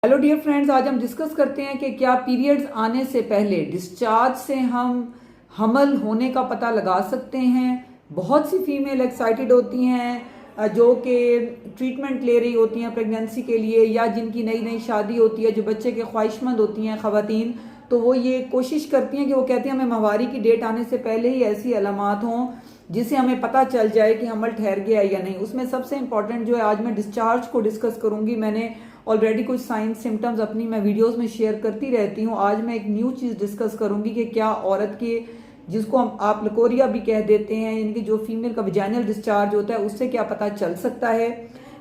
Hello dear friends, आज हम discuss करते हैं कि क्या पीरियड्स आने से पहले डिस्चार्ज से हम हमल होने का पता लगा सकते हैं। बहुत सी फीमेल एक्साइटेड होती हैं जो कि ट्रीटमेंट ले रही होती हैं प्रेगनेंसी के लिए, या जिनकी नई नई शादी होती है, जो बच्चे के ख्वाहिशमंद होती हैं ख़वातीन, तो वो ये कोशिश करती हैं कि वो कहती हैं हमें माहवारी की डेट आने से पहले ही ऐसी अलामात हों जिससे हमें पता चल जाए कि हमल ठहर गया है या नहीं। उसमें सबसे इंपॉर्टेंट जो है, आज मैं डिस्चार्ज को डिस्कस करूंगी। मैंने ऑलरेडी कुछ साइंस सिम्टम्स अपनी मैं वीडियोस में शेयर करती रहती हूँ। आज मैं एक न्यू चीज़ डिस्कस करूंगी कि क्या औरत के, जिसको हम आप लकोरिया भी कह देते हैं, यानी कि जो फीमेल का वजाइनल डिस्चार्ज होता है, उससे क्या पता चल सकता है।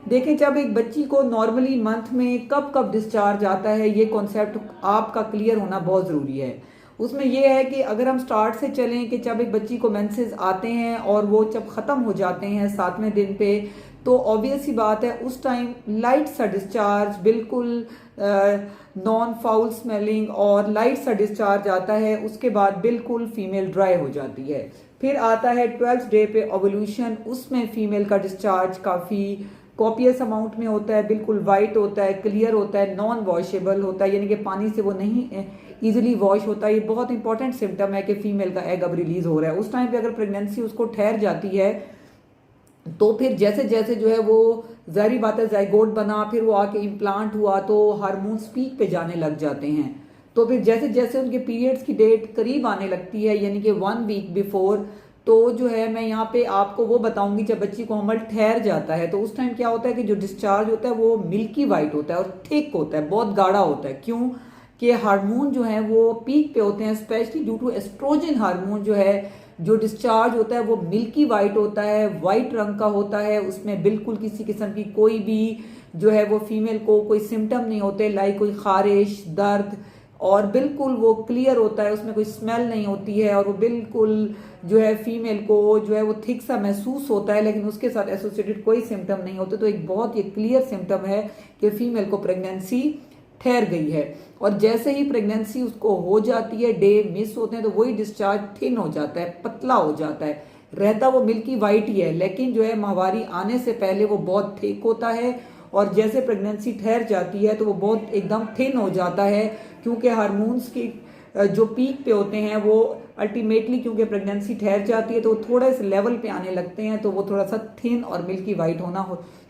देखें, जब एक बच्ची को नॉर्मली मंथ में कब कब डिस्चार्ज आता है, ये कॉन्सेप्ट आपका क्लियर होना बहुत ज़रूरी है। उसमें यह है कि अगर हम स्टार्ट से चलें कि जब एक बच्ची को मेंसेस आते हैं और वो जब ख़त्म हो जाते हैं 7वें दिन पे, तो ऑब्वियस ही बात है उस टाइम लाइट सा डिस्चार्ज, बिल्कुल नॉन फाउल स्मेलिंग और लाइट सा डिस्चार्ज आता है। उसके बाद बिल्कुल फीमेल ड्राई हो जाती है। फिर आता है 12th डे पे ओवल्यूशन। उसमें फीमेल का डिस्चार्ज काफ़ी कॉपियस अमाउंट में होता है, बिल्कुल वाइट होता है, क्लियर होता है, नॉन वॉशेबल होता है, यानी कि पानी से वो नहीं इजीली वॉश होता है। ये बहुत इंपॉर्टेंट सिम्टम है कि फीमेल का एग अब रिलीज हो रहा है। उस टाइम पे अगर प्रेगनेंसी उसको ठहर जाती है, तो फिर जैसे जैसे जो है वो ज़ाहिर बात है ज़ाइगोट बना, फिर वो आके इम्प्लांट हुआ, तो हार्मोन्स पीक पे जाने लग जाते हैं। तो फिर जैसे जैसे उनके पीरियड्स की डेट करीब आने लगती है, यानी कि 1 वीक बिफोर, तो जो है मैं यहाँ पे आपको वो बताऊंगी जब बच्ची को हमल ठहर जाता है, तो उस टाइम क्या होता है कि जो डिस्चार्ज होता है वो मिल्की वाइट होता है और थिक होता है, बहुत गाढ़ा होता है। क्यों कि हार्मोन जो है वो पीक पे होते हैं, specially due to estrogen hormone जो है, जो डिस्चार्ज होता है वो मिल्की वाइट होता है, वाइट रंग का होता है। उसमें बिल्कुल किसी किस्म की कोई भी जो है वो फीमेल को कोई सिम्टम नहीं होते, लाइक कोई खारिश, दर्द, और बिल्कुल वो क्लियर होता है, उसमें कोई स्मेल नहीं होती है, और वो बिल्कुल जो है फीमेल को जो है वो थिक सा महसूस होता है, लेकिन उसके साथ एसोसिएटेड कोई सिम्टम नहीं होते। तो एक बहुत ही क्लियर सिम्टम है कि फीमेल को प्रेगनेंसी ठहर गई है। और जैसे ही प्रेगनेंसी उसको हो जाती है, डे मिस होते हैं, तो वही डिस्चार्ज थिन हो जाता है, पतला हो जाता है। रहता वो मिल्की वाइट ही है, लेकिन जो है माहवारी आने से पहले वो बहुत थिक होता है, और जैसे प्रेगनेंसी ठहर जाती है तो वो बहुत एकदम थिन हो जाता है, क्योंकि हार्मोन्स की जो पीक पे होते हैं वो अल्टीमेटली, क्योंकि प्रेगनेंसी ठहर जाती है तो वो थोड़े से लेवल पे आने लगते हैं, तो वो थोड़ा सा थिन और मिल्की वाइट होना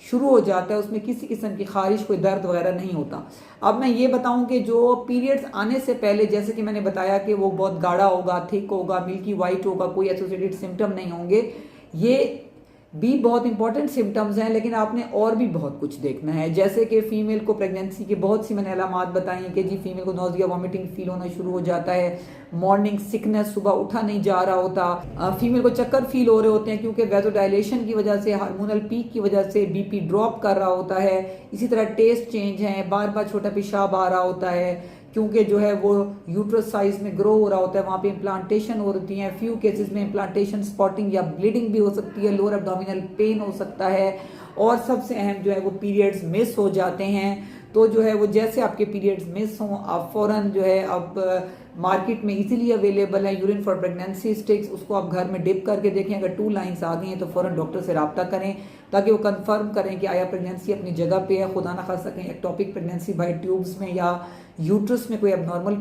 शुरू हो जाता है। उसमें किसी किस्म की खारिश, कोई दर्द वगैरह नहीं होता। अब मैं ये बताऊं कि जो पीरियड्स आने से पहले, जैसे कि मैंने बताया कि वो बहुत गाढ़ा होगा, थिक होगा, मिल्की वाइट होगा, कोई एसोसिएटेड सिम्टम नहीं होंगे, ये भी बहुत इंपॉर्टेंट सिम्टम्स हैं। लेकिन आपने और भी बहुत कुछ देखना है, जैसे कि फीमेल को प्रेगनेंसी के बहुत सी मैंने अलामात बताई हैं कि जी फीमेल को नोजिया, वॉमिटिंग फील होना शुरू हो जाता है, मॉर्निंग सिकनेस, सुबह उठा नहीं जा रहा होता, फीमेल को चक्कर फील हो रहे होते हैं क्योंकि वैसोडाइलेशन की वजह से, हार्मोनल पीक की वजह से बीपी ड्रॉप कर रहा होता है। इसी तरह टेस्ट चेंज है, बार बार छोटा पेशाब आ रहा होता है, क्योंकि जो है वो यूट्रस साइज में ग्रो हो रहा होता है, वहाँ पे इम्प्लांटेशन हो रही है। फ्यू केसेस में इम्प्लांटेशन, स्पॉटिंग या ब्लीडिंग भी हो सकती है, लोअर एब्डोमिनल पेन हो सकता है, और सबसे अहम जो है वो पीरियड्स मिस हो जाते हैं। तो जो है वो जैसे आपके पीरियड्स मिस हों, आप फौरन जो है, अब मार्केट में इजीली अवेलेबल है यूरिन फॉर प्रेगनेंसी स्टिक्स, उसको आप घर में डिप करके देखें, अगर 2 लाइंस आ गई हैं तो फौरन डॉक्टर से रब्ता करें, ताकि वो कंफर्म करें कि आया प्रेगनेंसी अपनी जगह पे है। खुदा ना खास्ता कहीं एक्टोपिक प्रेगनेंसी बाय ट्यूब्स में या यूट्रस में कोई एबनॉर्मल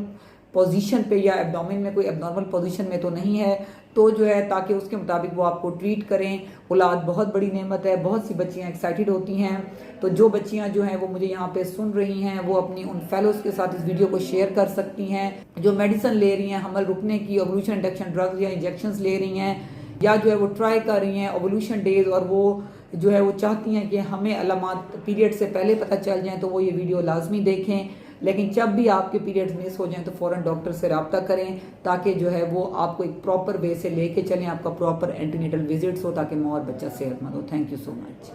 पोजीशन पे या एब्डोमेन में कोई एबनॉर्मल पोजीशन में तो नहीं है, तो जो है ताकि उसके मुताबिक वो आपको ट्रीट करें। औलाद बहुत बड़ी नेमत है, बहुत सी बच्चियां एक्साइटेड होती हैं। तो जो बच्चियां जो हैं वो मुझे यहाँ पे सुन रही हैं, वो अपनी उन फेलोज के साथ इस वीडियो को शेयर कर सकती हैं जो मेडिसिन ले रही हैं हमल रुकने की, ओवल्यूशन इंडक्शन ड्रग्स या इंजेक्शंस ले रही हैं, या जो है वो ट्राई कर रही हैं ओवल्यूशन डेज, और वो जो है वो चाहती हैं कि हमें अलामात पीरियड से पहले पता चल जाएं, तो वो ये वीडियो लाजमी देखें। लेकिन जब भी आपके पीरियड्स मिस हो जाएं तो फ़ौरन डॉक्टर से रब्ता करें, ताकि जो है वो आपको एक प्रॉपर वे से लेके चलें, आपका प्रॉपर एंटीनेटल विजिट्स हो, ताकि माँ और बच्चा सेहतमंद हो। Thank you so much.